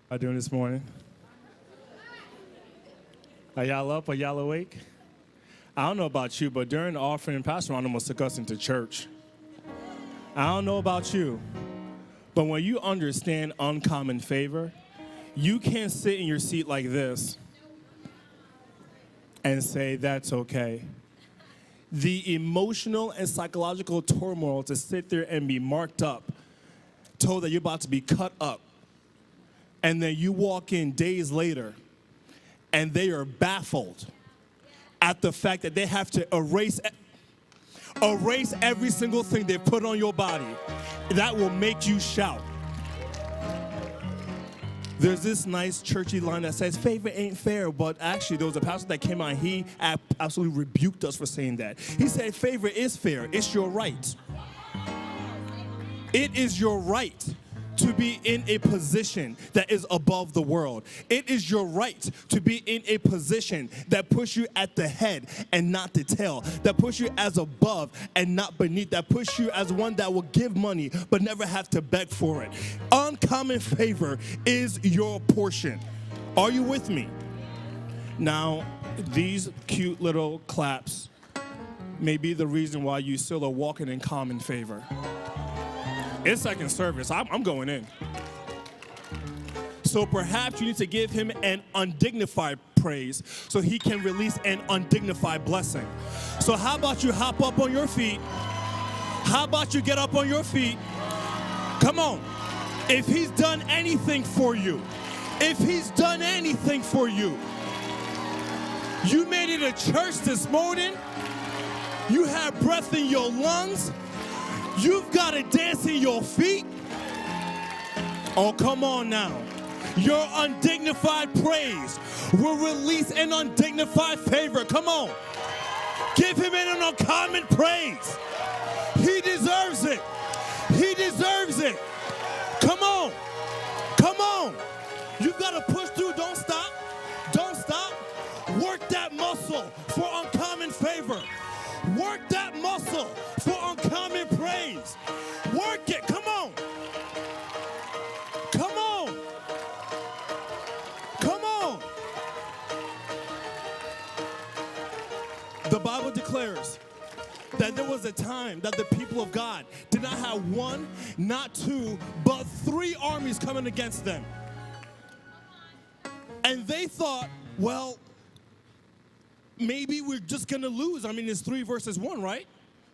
How you doing this morning? Are y'all up? Are y'all awake? I don't know about you, but during the offering, Pastor Ron almost took us into church. I don't know about you, but when you understand uncommon favor, you can't sit in your seat like this and say, that's okay. The emotional and psychological turmoil to sit there and be marked up, told that you're about to be cut up, and then you walk in days later, and they are baffled at the fact that they have to erase every single thing they put on your body. That will make you shout. There's this nice churchy line that says, favor ain't fair, but actually there was a pastor that came out and he absolutely rebuked us for saying that. He said, favor is fair. It's your right. It is your right to be in a position that is above the world. It is your right to be in a position that puts you at the head and not the tail, that puts you as above and not beneath, that puts you as one that will give money but never have to beg for it. Uncommon favor is your portion. Are you with me? Now, these cute little claps may be the reason why you still are walking in common favor. It's second service. I'm going in. So perhaps you need to give him an undignified praise so he can release an undignified blessing. So how about you hop up on your feet? How about you get up on your feet? Come on. If he's done anything for you, you made it to church this morning, you have breath in your lungs, you've got a dance in your feet. Oh, come on now. Your undignified praise will release an undignified favor. Come on. Give him an uncommon praise. He deserves it. He deserves it. Come on. Come on. You've got to push through. Don't stop. Don't stop. Work that muscle for uncommon favor. Work that muscle for uncommon praise. Work it. Come on. Come on. Come on. The Bible declares that there was a time that the people of God did not have one, not two, but three armies coming against them. And they thought, well, maybe we're just going to lose. I mean, it's 3 versus 1, right?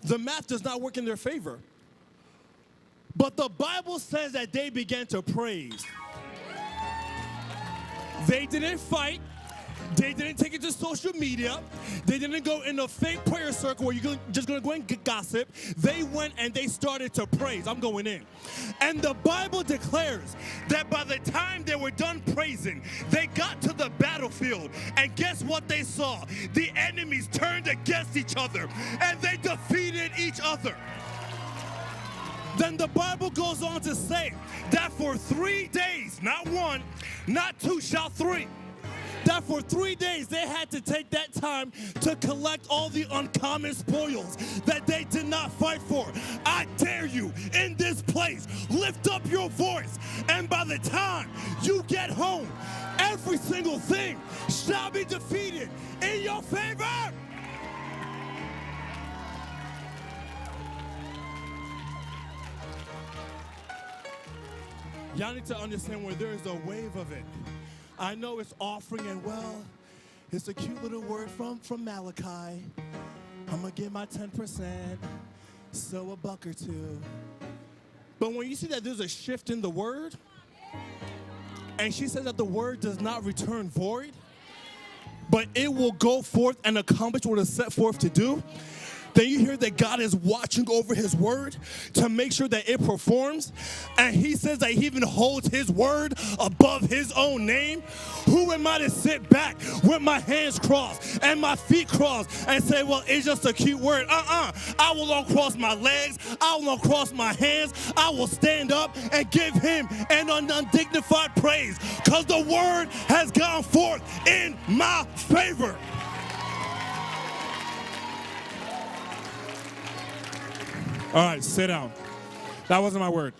The math does not work in their favor. But the Bible says that they began to praise. They didn't fight. They didn't take it to social media. They didn't go in a fake prayer circle where you're just going to go and gossip. They went and they started to praise. I'm going in. And the Bible declares that by the time they were done praising, they got to the battlefield. And guess what they saw? The enemies turned against each other and they defeated each other. Then the Bible goes on to say that for 3 days, not one, not two, shout 3. That for 3 days they had to take that time to collect all the uncommon spoils that they did not fight for. I dare you in this place, lift up your voice, and by the time you get home, every single thing shall be defeated in your favor. Y'all need to understand where there is a wave of it. I know it's offering and, well, it's a cute little word from Malachi. I'm going to give my 10%, so $1 or $2. But when you see that there's a shift in the word, and she says that the word does not return void, but it will go forth and accomplish what it's set forth to do, then you hear that God is watching over his word to make sure that it performs. And he says that he even holds his word above his own name. Who am I to sit back with my hands crossed and my feet crossed and say, well, it's just a cute word? I will uncross my legs. I will uncross my hands. I will stand up and give him an undignified praise because the word has gone forth in my favor. All right, sit down. That wasn't my word.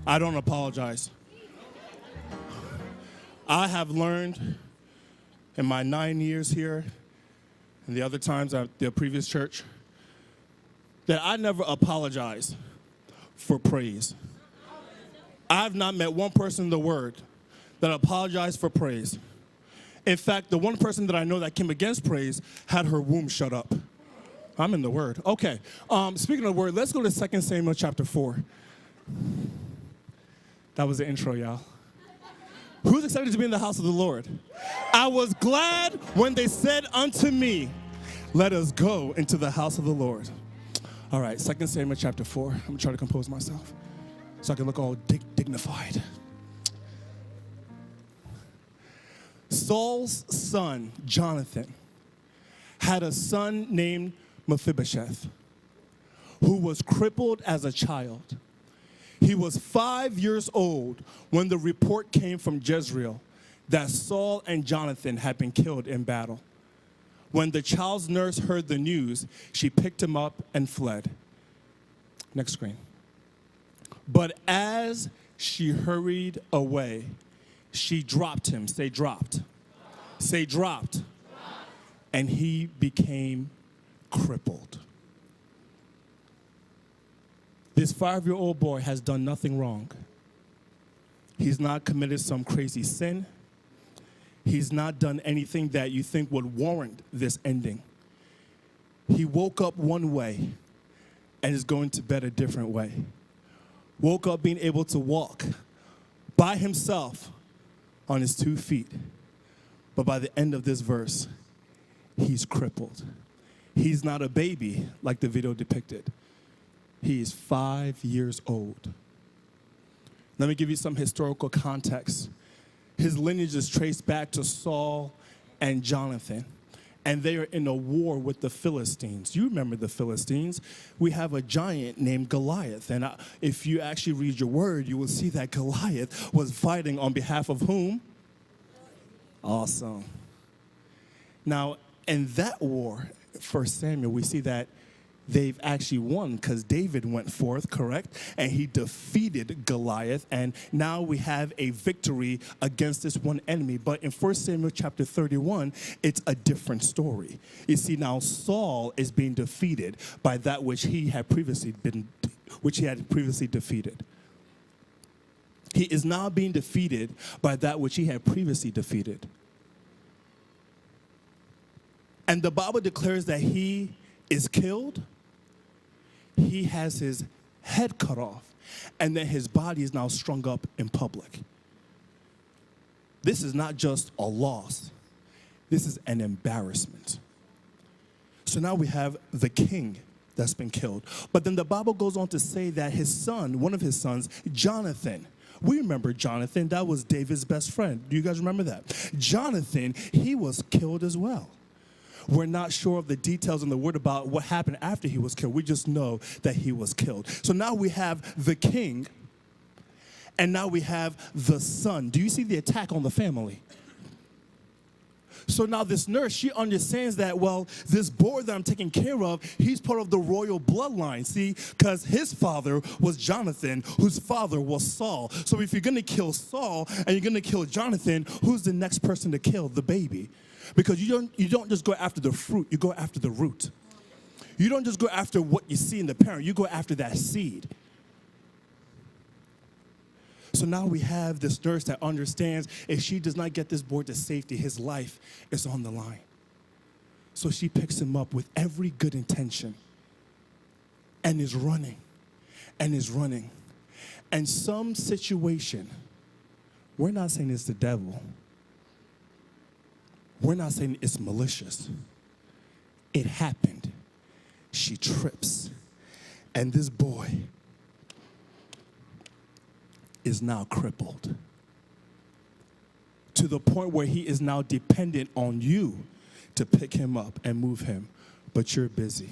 I don't apologize. I have learned in my 9 years here and the other times at the previous church that I never apologize for praise. I've not met one person in the Word that apologized for praise. In fact, the one person that I know that came against praise had her womb shut up. I'm in the Word. Okay. Speaking of the Word, let's go to 2 Samuel chapter 4. That was the intro, y'all. Who's excited to be in the house of the Lord? I was glad when they said unto me, let us go into the house of the Lord. All right, 2 Samuel chapter 4. I'm going to try to compose myself so I can look all dignified. Saul's son, Jonathan, had a son named Mephibosheth, who was crippled as a child. He was 5 years old when the report came from Jezreel that Saul and Jonathan had been killed in battle. When the child's nurse heard the news, she picked him up and fled. Next screen. But as she hurried away, she dropped him. Say dropped. Say dropped. And he became crippled. This 5-year-old boy has done nothing wrong. He's not committed some crazy sin. He's not done anything that you think would warrant this ending. He woke up one way and is going to bed a different way. Woke up being able to walk by himself on his 2 feet. But by the end of this verse, he's crippled. He's not a baby like the video depicted. He is 5 years old. Let me give you some historical context. His lineage is traced back to Saul and Jonathan, and they are in a war with the Philistines. You remember the Philistines. We have a giant named Goliath, and if you actually read your word, you will see that Goliath was fighting on behalf of whom? Awesome. Now, in that war, 1 Samuel, we see that they've actually won because David went forth, correct? And he defeated Goliath. And now we have a victory against this one enemy. But in 1 Samuel chapter 31, it's a different story. You see, now Saul is being defeated by that which he had previously defeated. He is now being defeated by that which he had previously defeated. And the Bible declares that he is killed. He has his head cut off, and then his body is now strung up in public. This is not just a loss. This is an embarrassment. So now we have the king that's been killed. But then the Bible goes on to say that his son, one of his sons, Jonathan, we remember Jonathan, that was David's best friend. Do you guys remember that? Jonathan, he was killed as well. We're not sure of the details in the word about what happened after he was killed. We just know that he was killed. So now we have the king, and now we have the son. Do you see the attack on the family? So now this nurse, she understands that, well, this boy that I'm taking care of, he's part of the royal bloodline, see? Because his father was Jonathan, whose father was Saul. So if you're going to kill Saul and you're going to kill Jonathan, who's the next person to kill? The baby. Because you don't just go after the fruit, you go after the root. You don't just go after what you see in the parent, you go after that seed. So now we have this nurse that understands if she does not get this boy to safety, his life is on the line. So she picks him up with every good intention and is running and is running. And some situation, we're not saying it's the devil. We're not saying it's malicious. It happened. She trips. And this boy is now crippled to the point where he is now dependent on you to pick him up and move him, but you're busy.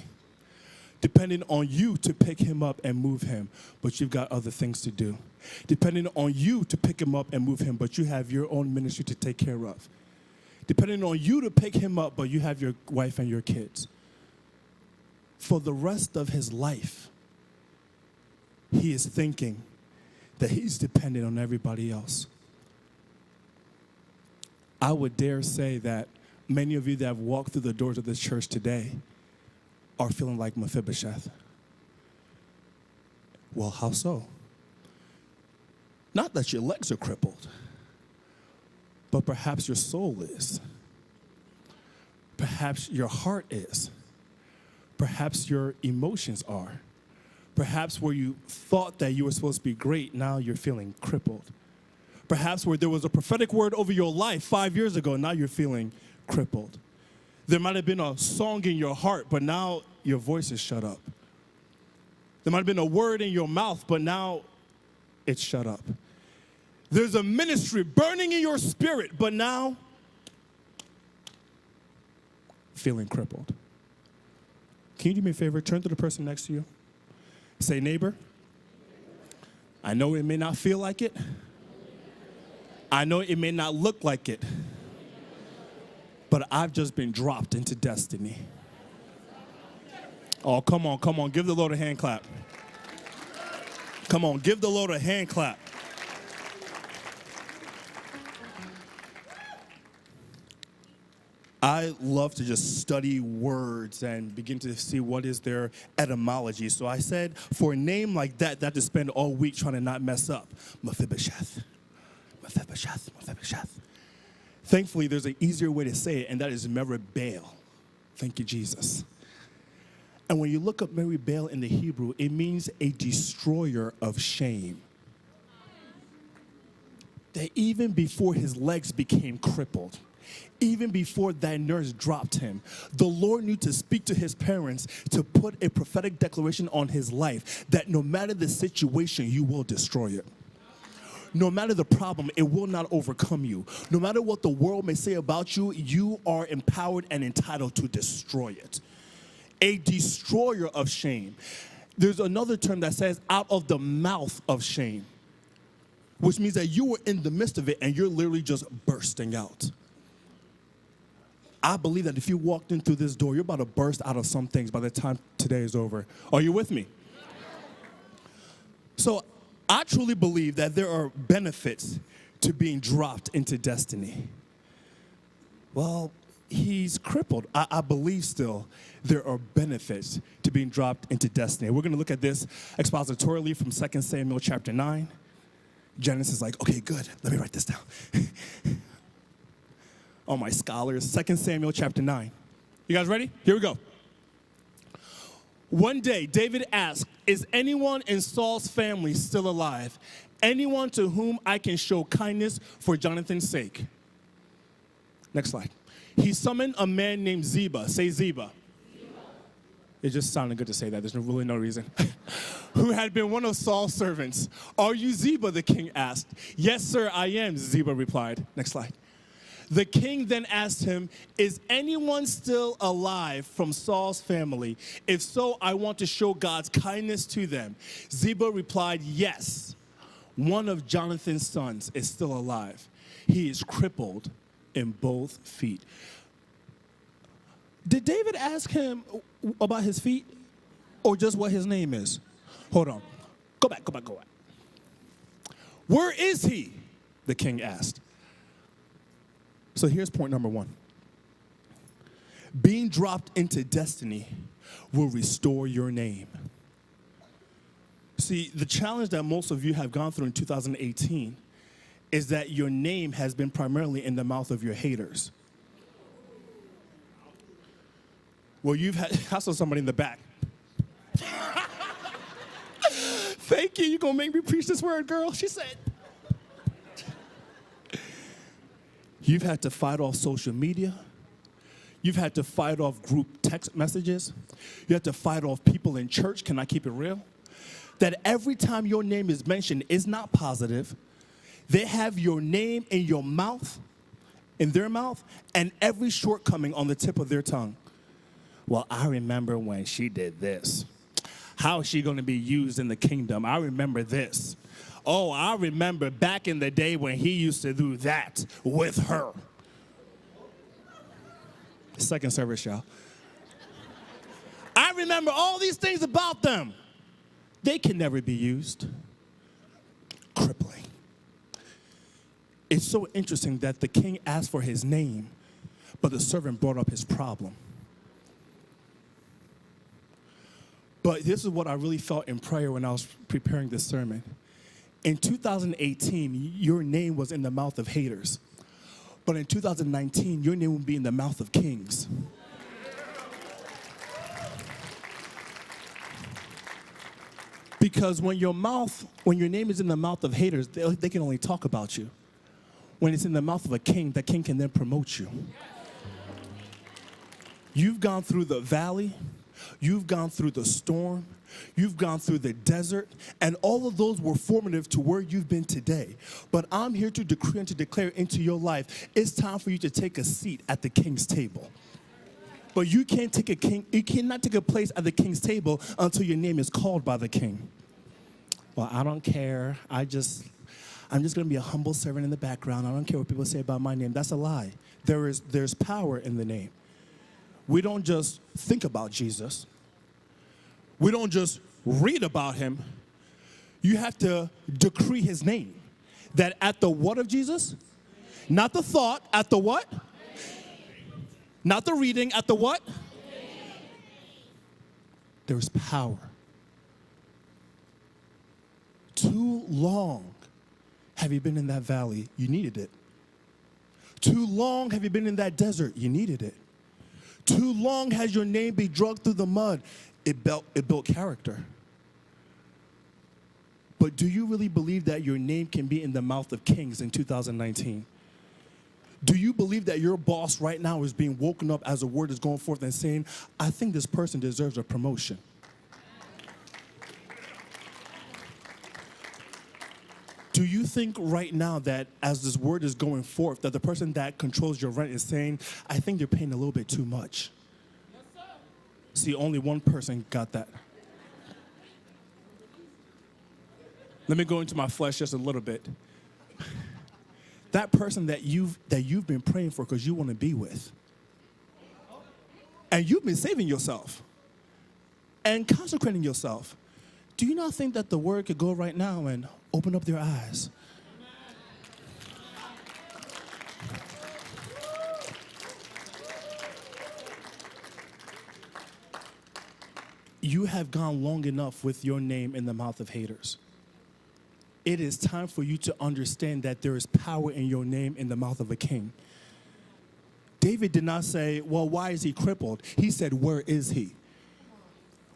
Depending on you to pick him up and move him, but you've got other things to do. Depending on you to pick him up and move him, but you have your own ministry to take care of. Depending on you to pick him up, but you have your wife and your kids. For the rest of his life, he is thinking that he's dependent on everybody else. I would dare say that many of you that have walked through the doors of this church today are feeling like Mephibosheth. Well, how so? Not that your legs are crippled, but perhaps your soul is. Perhaps your heart is. Perhaps your emotions are. Perhaps where you thought that you were supposed to be great, now you're feeling crippled. Perhaps where there was a prophetic word over your life 5 years ago, now you're feeling crippled. There might have been a song in your heart, but now your voice is shut up. There might have been a word in your mouth, but now it's shut up. There's a ministry burning in your spirit, but now feeling crippled. Can you do me a favor? Turn to the person next to you. Say, neighbor, I know it may not feel like it. I know it may not look like it. But I've just been dropped into destiny. Oh, come on, come on. Give the Lord a hand clap. Come on, give the Lord a hand clap. I love to just study words and begin to see what is their etymology. So I said, for a name like that, to spend all week trying to not mess up. Mephibosheth. Mephibosheth. Mephibosheth. Thankfully, there's an easier way to say it, and that is Meribbaal. Thank you, Jesus. And when you look up Meribbaal in the Hebrew, it means a destroyer of shame. That even before his legs became crippled, even before that nurse dropped him, the Lord knew to speak to his parents to put a prophetic declaration on his life that no matter the situation, you will destroy it. No matter the problem, it will not overcome you. No matter what the world may say about you, you are empowered and entitled to destroy it. A destroyer of shame. There's another term that says out of the mouth of shame, which means that you were in the midst of it and you're literally just bursting out. I believe that if you walked in through this door, you're about to burst out of some things by the time today is over. Are you with me? So I truly believe that there are benefits to being dropped into destiny. Well, he's crippled. I believe still there are benefits to being dropped into destiny. We're going to look at this expositorily from 2 Samuel chapter 9. Genesis is like, okay, good. Let me write this down. Oh, my scholars. 2 Samuel chapter 9. You guys ready? Here we go. One day, David asked, is anyone in Saul's family still alive? Anyone to whom I can show kindness for Jonathan's sake? Next slide. He summoned a man named Ziba. Say Ziba. It just sounded good to say that. There's really no reason. Who had been one of Saul's servants. Are you Ziba? The king asked. Yes, sir, I am, Ziba replied. Next slide. The king then asked him, is anyone still alive from Saul's family? If so, I want to show God's kindness to them. Ziba replied, yes. One of Jonathan's sons is still alive. He is crippled in both feet. Did David ask him about his feet or just what his name is? Hold on. Go back. Where is he? The king asked. So here's point number one. Being dropped into destiny will restore your name. See, the challenge that most of you have gone through in 2018 is that your name has been primarily in the mouth of your haters. Well, I saw somebody in the back. Thank you. You're going to make me preach this word, girl. She said. You've had to fight off social media. You've had to fight off group text messages. You have to fight off people in church. Can I keep it real? That every time your name is mentioned is not positive. They have your name in your mouth, in their mouth, and every shortcoming on the tip of their tongue. Well, I remember when she did this. How is she going to be used in the kingdom? I remember this. Oh, I remember back in the day when he used to do that with her. Second service, y'all. I remember all these things about them. They can never be used. It's so interesting that the king asked for his name, but the servant brought up his problem. But this is what I really felt in prayer when I was preparing this sermon. In 2018, your name was in the mouth of haters. But in 2019, your name will be in the mouth of kings. Because when your name is in the mouth of haters, they can only talk about you. When it's in the mouth of a king, the king can then promote you. You've gone through the valley, you've gone through the storm, you've gone through the desert, and all of those were formative to where you've been today. But I'm here to decree and to declare into your life, it's time for you to take a seat at the king's table. But you cannot take a place at the king's table until your name is called by the king. Well, I don't care. I'm just going to be a humble servant in the background. I don't care what people say about my name. That's a lie. There's power in the name. We don't just think about Jesus. We don't just read about him. You have to decree his name. That at the what of Jesus? Not the thought, at the what? Not the reading, at the what? There's power. Too long have you been in that valley? You needed it. Too long have you been in that desert? You needed it. Too long has your name been dragged through the mud? It built character. But do you really believe that your name can be in the mouth of kings in 2019? Do you believe that your boss right now is being woken up as a word is going forth and saying, I think this person deserves a promotion? Do you think right now that as this word is going forth, that the person that controls your rent is saying, I think you're paying a little bit too much? Yes, sir. See, only one person got that. Let me go into my flesh just a little bit. That person that you've been praying for because you want to be with. And you've been saving yourself and consecrating yourself. Do you not think that the word could go right now and open up their eyes? You have gone long enough with your name in the mouth of haters. It is time for you to understand that there is power in your name in the mouth of a king. David did not say, well, why is he crippled? He said, where is he?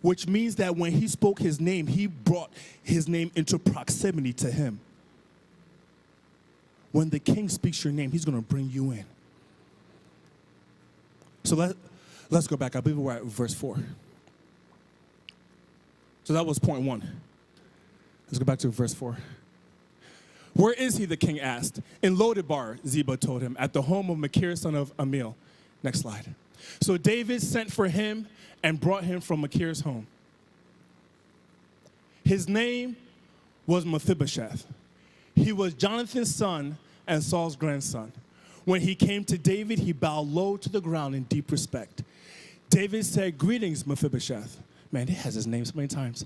Which means that when he spoke his name, he brought his name into proximity to him. When the king speaks your name, he's going to bring you in. So let's go back. I believe we're at verse 4. So that was point 1. Let's go back to verse 4. Where is he, the king asked. In Lodebar, Ziba told him, at the home of Machir, son of Amiel. Next slide. So David sent for him and brought him from Machir's home. His name was Mephibosheth. He was Jonathan's son and Saul's grandson. When he came to David, he bowed low to the ground in deep respect. David said, greetings, Mephibosheth. Man, he has his name so many times.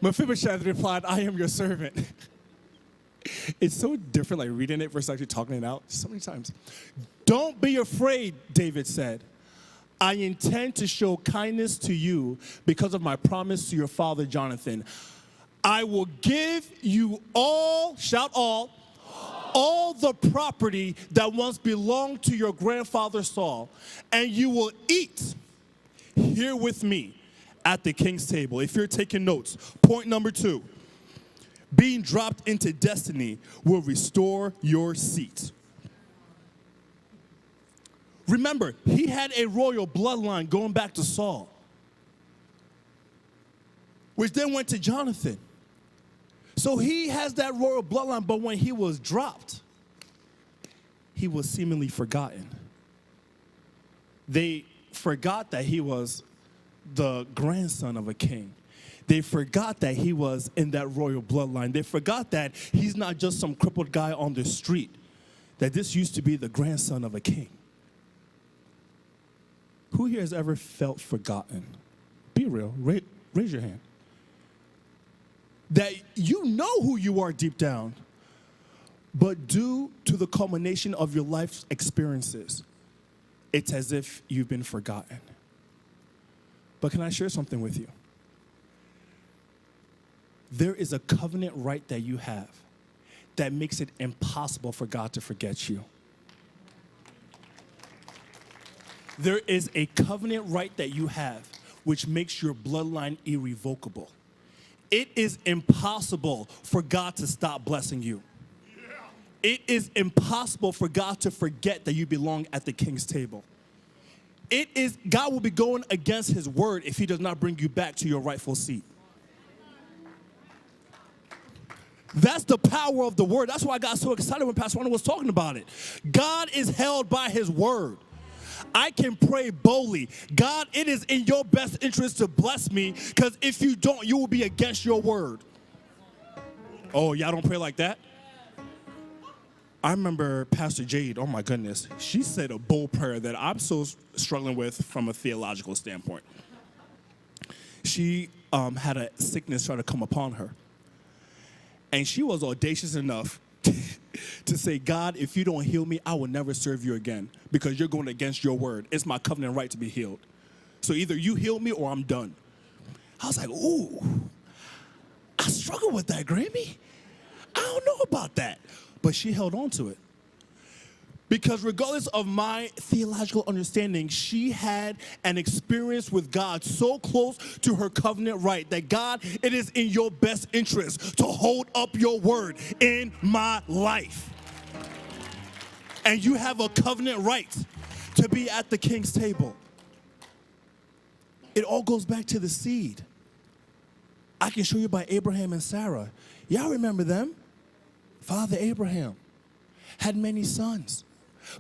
Mephibosheth replied, I am your servant. It's so different, like reading it versus actually talking it out so many times. Don't be afraid, David said. I intend to show kindness to you because of my promise to your father Jonathan. I will give you all, shout all the property that once belonged to your grandfather Saul, and you will eat here with me at the king's table. If you're taking notes, point number 2, being dropped into destiny will restore your seat. Remember, he had a royal bloodline going back to Saul, which then went to Jonathan. So he has that royal bloodline, but when he was dropped, he was seemingly forgotten. They forgot that he was the grandson of a king. They forgot that he was in that royal bloodline. They forgot that he's not just some crippled guy on the street, that this used to be the grandson of a king. Who here has ever felt forgotten? Be real. Raise your hand. That you know who you are deep down, But due to the culmination of your life's experiences, it's as if you've been forgotten. But can I share something with you? There is a covenant right that you have that makes it impossible for God to forget you. There is a covenant right that you have which makes your bloodline irrevocable. It is impossible for God to stop blessing you. It is impossible for God to forget that you belong at the king's table. God will be going against his word if he does not bring you back to your rightful seat. That's the power of the word. That's why I got so excited when Pastor Wanda was talking about it. God is held by his word. I can pray boldly. God, it is in your best interest to bless me, because if you don't, you will be against your word. Oh, y'all don't pray like that? I remember Pastor Jade, oh my goodness, she said a bold prayer that I'm so struggling with from a theological standpoint. She had a sickness try to come upon her. And she was audacious enough to say, God, if you don't heal me, I will never serve you again, because you're going against your word. It's my covenant right to be healed. So either you heal me or I'm done. I was like, ooh, I struggle with that, Grammy. I don't know about that. But she held on to it. Because regardless of my theological understanding, she had an experience with God so close to her covenant right that, God, it is in your best interest to hold up your word in my life. And you have a covenant right to be at the king's table. It all goes back to the seed. I can show you by Abraham and Sarah. Y'all remember them? Father Abraham had many sons.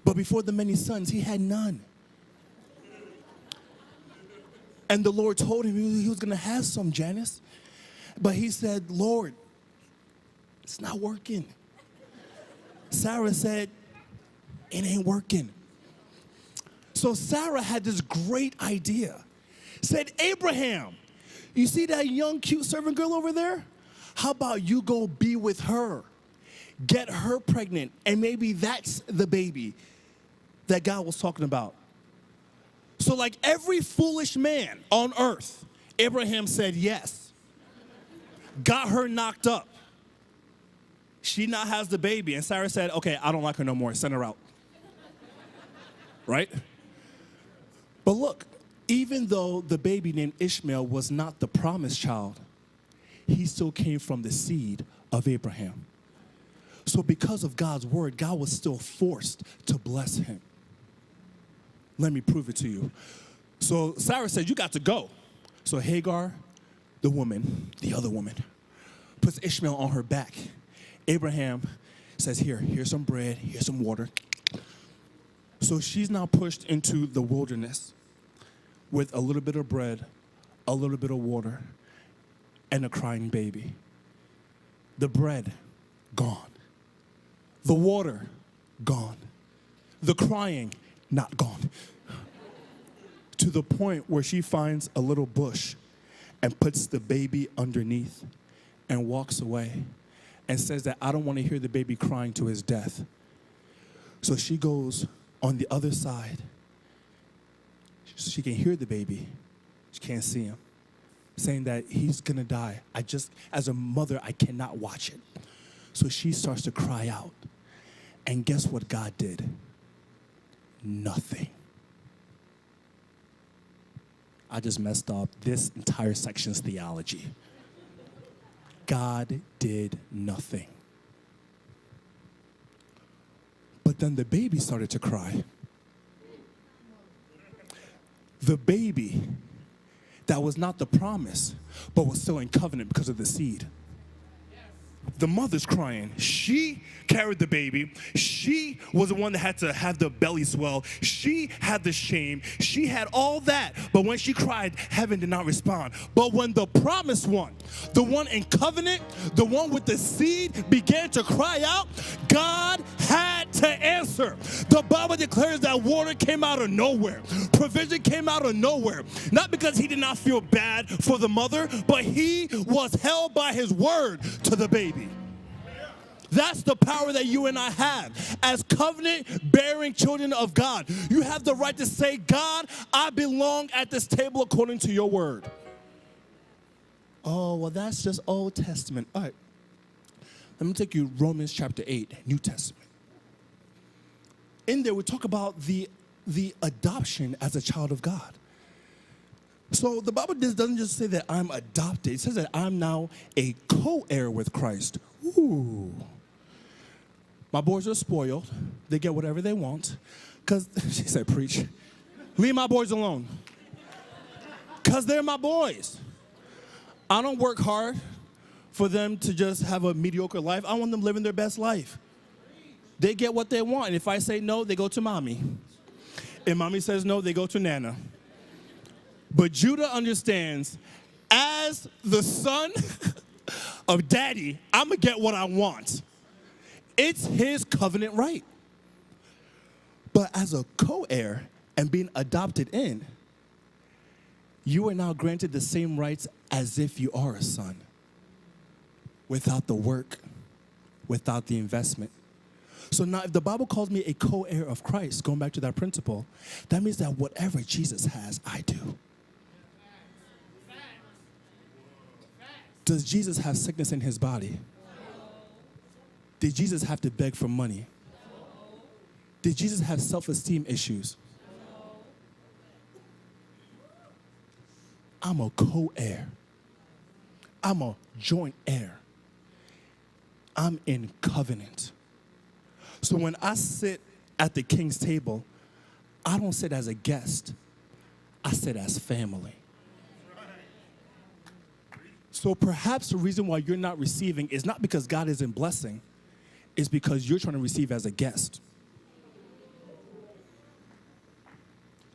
But before the many sons, he had none. And the Lord told him he was going to have some, Janice. But he said, Lord, it's not working. Sarah said, it ain't working. So Sarah had this great idea. Said, Abraham, you see that young, cute servant girl over there? How about you go be with her? Get her pregnant, and maybe that's the baby that God was talking about. So like every foolish man on earth, Abraham said yes. Got her knocked up. She now has the baby, and Sarah said, okay, I don't like her no more, send her out. Right? But look, even though the baby named Ishmael was not the promised child, he still came from the seed of Abraham. So because of God's word, God was still forced to bless him. Let me prove it to you. So Sarah said, you got to go. So Hagar, the woman, the other woman, puts Ishmael on her back. Abraham says, here's some bread, here's some water. So she's now pushed into the wilderness with a little bit of bread, a little bit of water, and a crying baby. The bread, gone. The water, gone. The crying, not gone. To the point where she finds a little bush and puts the baby underneath and walks away and says that I don't want to hear the baby crying to his death. So she goes on the other side. She can hear the baby. She can't see him. Saying that he's going to die. As a mother, I cannot watch it. So she starts to cry out. And guess what God did? Nothing. I just messed up this entire section's theology. God did nothing. But then the baby started to cry. The baby that was not the promise, but was still in covenant because of the seed. The mother's crying. She carried the baby. She was the one that had to have the belly swell. She had the shame. She had all that. But when she cried, heaven did not respond. But when the promised one, the one in covenant, the one with the seed began to cry out, God had to answer. The Bible declares that water came out of nowhere. Provision came out of nowhere. Not because he did not feel bad for the mother, but he was held by his word to the baby. That's the power that you and I have. As covenant-bearing children of God, you have the right to say, God, I belong at this table according to your word. Oh, well, that's just Old Testament. All right. Let me take you Romans chapter 8, New Testament. In there, we talk about the adoption as a child of God. So the Bible doesn't just say that I'm adopted. It says that I'm now a co-heir with Christ. Ooh. My boys are spoiled. They get whatever they want. Because, she said, preach. Leave my boys alone. Because they're my boys. I don't work hard for them to just have a mediocre life. I want them living their best life. They get what they want. And if I say no, they go to mommy. If mommy says no, they go to Nana. But Judah understands, as the son of daddy, I'm going to get what I want. It's his covenant right. But as a co-heir and being adopted in, you are now granted the same rights as if you are a son. Without the work, without the investment. So now if the Bible calls me a co-heir of Christ, going back to that principle, that means that whatever Jesus has, I do. Does Jesus have sickness in his body? Did Jesus have to beg for money? Did Jesus have self-esteem issues? I'm a co-heir. I'm a joint heir. I'm in covenant. So when I sit at the king's table, I don't sit as a guest. I sit as family. So perhaps the reason why you're not receiving is not because God isn't blessing. It's because you're trying to receive as a guest.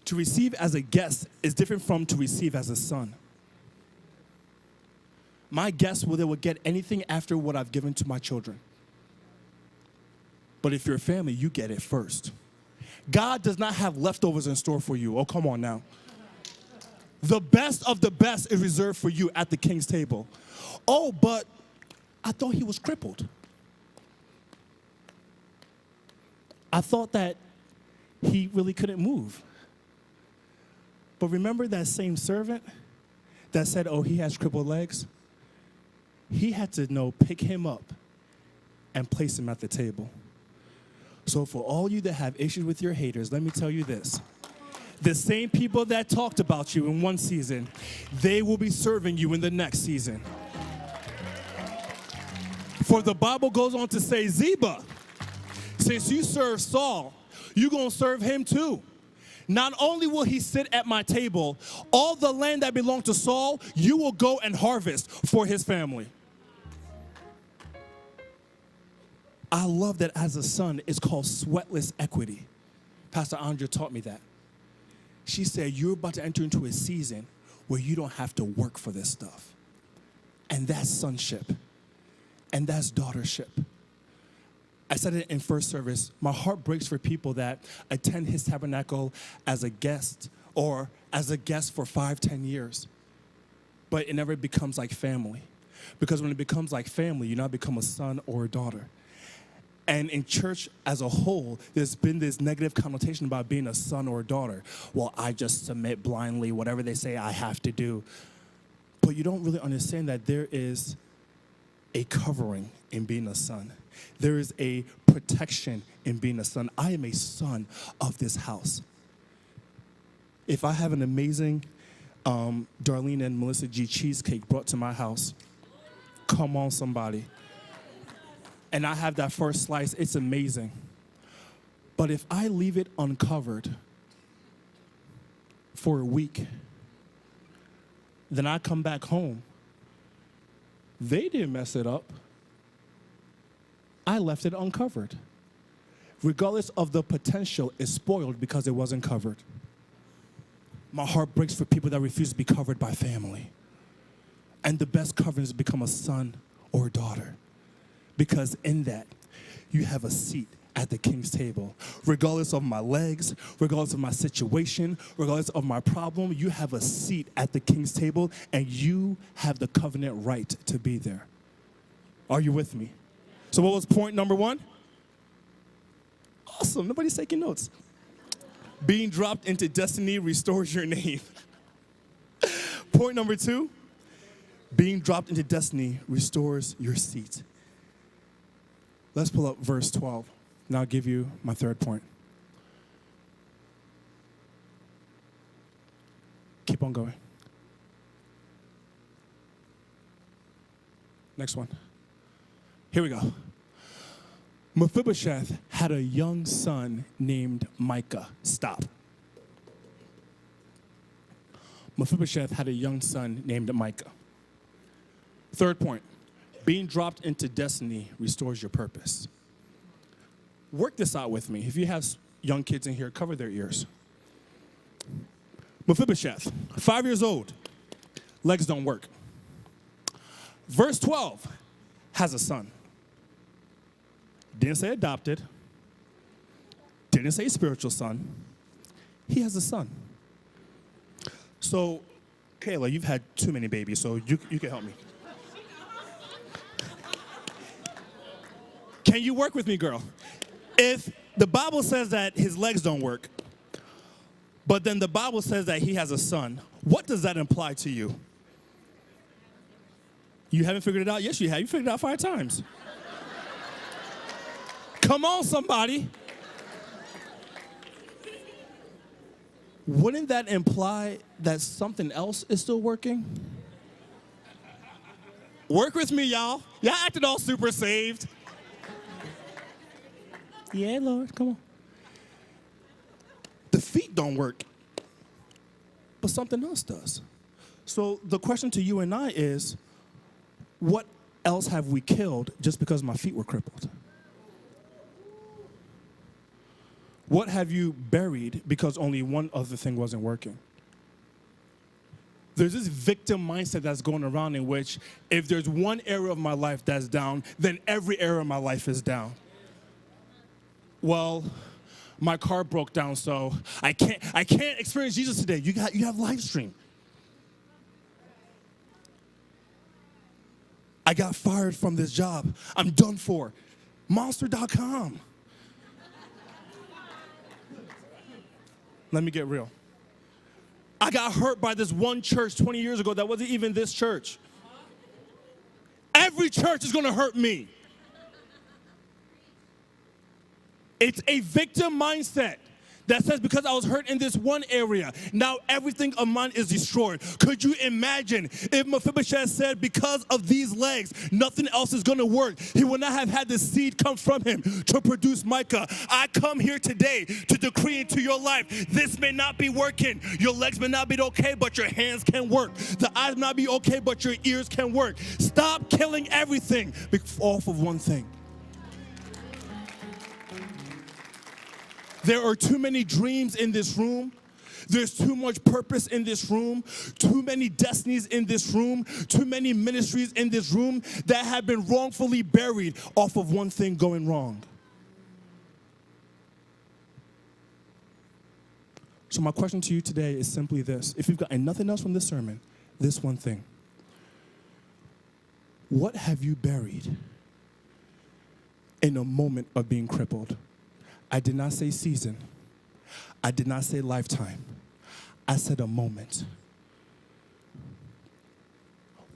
To receive as a guest is different from to receive as a son. My guests will get anything after what I've given to my children. But if you're a family, you get it first. God does not have leftovers in store for you. Oh, come on now. The best of the best is reserved for you at the king's table. Oh, but I thought he was crippled. I thought that he really couldn't move. But remember that same servant that said, oh, he has crippled legs? He had to pick him up and place him at the table. So for all you that have issues with your haters, let me tell you this. The same people that talked about you in one season, they will be serving you in the next season. For the Bible goes on to say, Ziba, since you serve Saul, you're going to serve him too. Not only will he sit at my table, all the land that belonged to Saul, you will go and harvest for his family. I love that as a son, it's called sweatless equity. Pastor Andrea taught me that. She said, you're about to enter into a season where you don't have to work for this stuff. And that's sonship. And that's daughtership. I said it in first service. My heart breaks for people that attend his tabernacle as a guest or as a guest for 5-10 years. But it never becomes like family. Because when it becomes like family, you now become a son or a daughter. And in church as a whole, there's been this negative connotation about being a son or a daughter. Well, I just submit blindly, whatever they say I have to do. But you don't really understand that there is a covering in being a son. There is a protection in being a son. I am a son of this house. If I have an amazing Darlene and Melissa G cheesecake brought to my house, come on somebody. And I have that first slice, it's amazing. But if I leave it uncovered for a week, then I come back home, they didn't mess it up. I left it uncovered. Regardless of the potential, it's spoiled because it wasn't covered. My heart breaks for people that refuse to be covered by family. And the best covering is to become a son or a daughter. Because in that, you have a seat at the king's table. Regardless of my legs, regardless of my situation, regardless of my problem, you have a seat at the king's table, and you have the covenant right to be there. Are you with me? So what was point number 1? Awesome. Nobody's taking notes. Being dropped into destiny restores your name. Point number 2, being dropped into destiny restores your seat. Let's pull up verse 12, and I'll give you my third point. Keep on going. Next one. Here we go. Mephibosheth had a young son named Micah. Stop. Mephibosheth had a young son named Micah. Third point, being dropped into destiny restores your purpose. Work this out with me. If you have young kids in here, cover their ears. Mephibosheth, 5 years old, legs don't work. Verse 12, has a son. Didn't say adopted. Didn't say spiritual son. He has a son. So, Kayla, you've had too many babies, so you can help me. Can you work with me, girl? If the Bible says that his legs don't work, but then the Bible says that he has a son, what does that imply to you? You haven't figured it out? Yes, you have. You figured it out 5 times. Come on, somebody. Wouldn't that imply that something else is still working? Work with me, y'all. Y'all acted all super saved. Yeah, Lord, come on. The feet don't work, but something else does. So the question to you and I is, what else have we killed just because my feet were crippled? What have you buried because only one other thing wasn't working? There's this victim mindset that's going around in which if there's one area of my life that's down, then every area of my life is down. Well, my car broke down, so I can't experience Jesus today. You have live stream. I got fired from this job. I'm done for. Monster.com. Let me get real. I got hurt by this one church 20 years ago that wasn't even this church. Every church is going to hurt me. It's a victim mindset that says because I was hurt in this one area, now everything of mine is destroyed. Could you imagine if Mephibosheth said, because of these legs, nothing else is going to work? He would not have had the seed come from him to produce Micah. I come here today to decree into your life, this may not be working. Your legs may not be okay, but your hands can work. The eyes may not be okay, but your ears can work. Stop killing everything off of one thing. There are too many dreams in this room. There's too much purpose in this room, too many destinies in this room, too many ministries in this room that have been wrongfully buried off of one thing going wrong. So my question to you today is simply this. If you've gotten nothing else from this sermon, this one thing. What have you buried in a moment of being crippled? I did not say season. I did not say lifetime. I said a moment.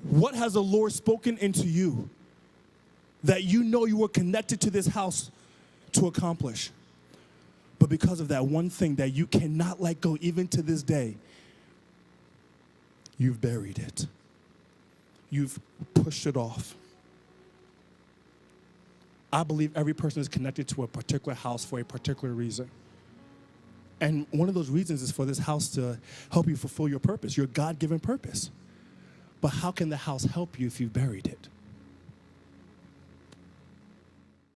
What has the Lord spoken into you that you know you were connected to this house to accomplish? But because of that one thing that you cannot let go even to this day, you've buried it. You've pushed it off. I believe every person is connected to a particular house for a particular reason. And one of those reasons is for this house to help you fulfill your purpose, your God-given purpose. But how can the house help you if you've buried it?